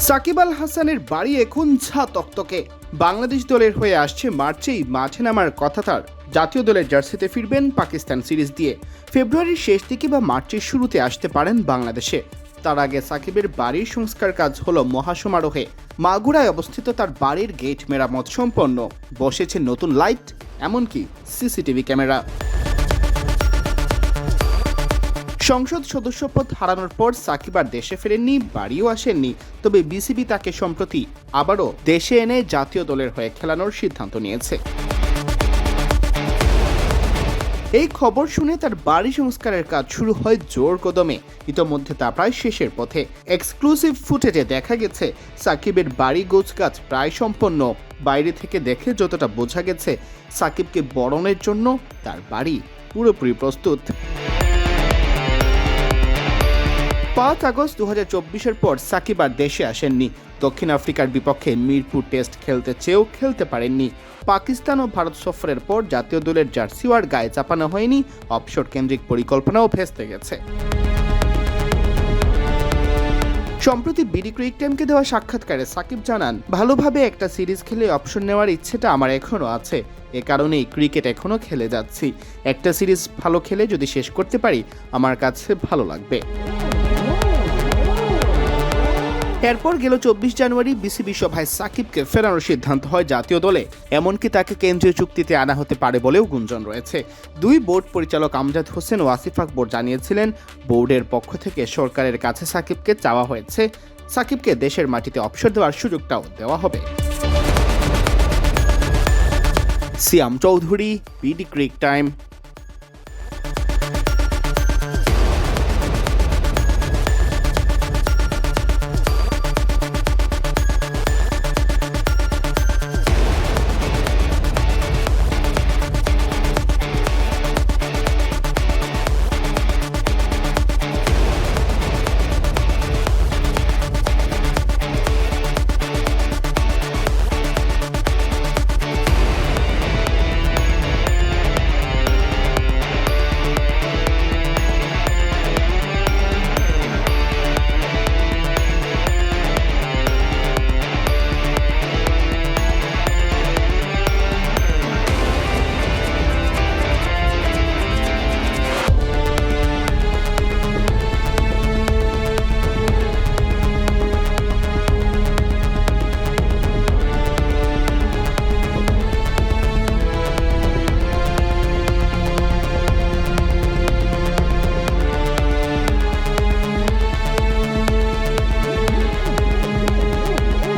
সাকিব আল হাসানের বাড়ি এখন ঝা তকতকে। বাংলাদেশ দলের হয়ে আসছে মার্চেই মাঠে নামার কথা তার। জাতীয় দলের জার্সিতে ফিরবেন পাকিস্তান সিরিজ দিয়ে। ফেব্রুয়ারির শেষ দিকে বা মার্চের শুরুতে আসতে পারেন বাংলাদেশে। তার আগে সাকিবের বাড়ির সংস্কার কাজ হলো মহাসমারোহে। মাগুরায় অবস্থিত তার বাড়ির গেট মেরামত সম্পন্ন, বসেছে নতুন লাইট, এমনকি সিসিটিভি ক্যামেরা। সংসদ সদস্যপদ হারানোর পর সাকিব আর দেশে ফেরেননি, বাড়িও আসেননি। তবে বিসিবি তাকে সম্প্রতি আবারও দেশে এনে জাতীয় দলের হয়ে খেলানোর সিদ্ধান্ত নিয়েছে। এই খবর শুনে তার বাড়ি সংস্কারের কাজ শুরু হয় জোর কদমে। ইতোমধ্যে তা প্রায় শেষের পথে। এক্সক্লুসিভ ফুটেজে দেখা গেছে সাকিবের বাড়ি গোছগাছ প্রায় সম্পন্ন। বাইরে থেকে দেখে যতটা বোঝা গেছে, সাকিবকে বরণের জন্য তার বাড়ি পুরোপুরি প্রস্তুত। 5 আগস্ট 2024-এর পর সাকিব আর দেশে আসেননি। দক্ষিণ আফ্রিকার বিপক্ষে মিরপুর টেস্ট খেলতে চেয়েও খেলতে পারেননি। পাকিস্তান ও ভারত সফরের পর জাতীয় দলের জার্সিও আর গায়ে চাপানো হয়নি। অবসর কেন্দ্রিক পরিকল্পনাও ভেস্তে গেছে। সম্প্রতি বিডি ক্রিক টাইমকে দেওয়া সাক্ষাৎকারে সাকিব জানান, ভালোভাবে একটা সিরিজ খেলে অপশন নেওয়ার ইচ্ছেটা আমার এখনও আছে। এ কারণেই ক্রিকেট এখনও খেলে যাচ্ছি। একটা সিরিজ ভালো খেলে যদি শেষ করতে পারি, আমার কাছে ভালো লাগবে। এরপর গেল 24 জানুয়ারি বিসিবি সভায় সাকিবকে ফেরানোর সিদ্ধান্ত হয় জাতীয় দলে। এমনকি তাকে কেন্দ্রীয় চুক্তিতে আনা হতে পারে বলেও গুঞ্জন রয়েছে। দুই বোর্ড পরিচালক আমজাদ হোসেন ও আসিফ আকবর জানিয়েছিলেন, বোর্ডের পক্ষ থেকে সরকারের কাছে সাকিবকে চাওয়া হয়েছে। সাকিবকে দেশের মাটিতে অবসর দেওয়ার সুযোগটাও দেওয়া হবে। সিয়াম চৌধুরী, বিডি ক্রিক টাইম।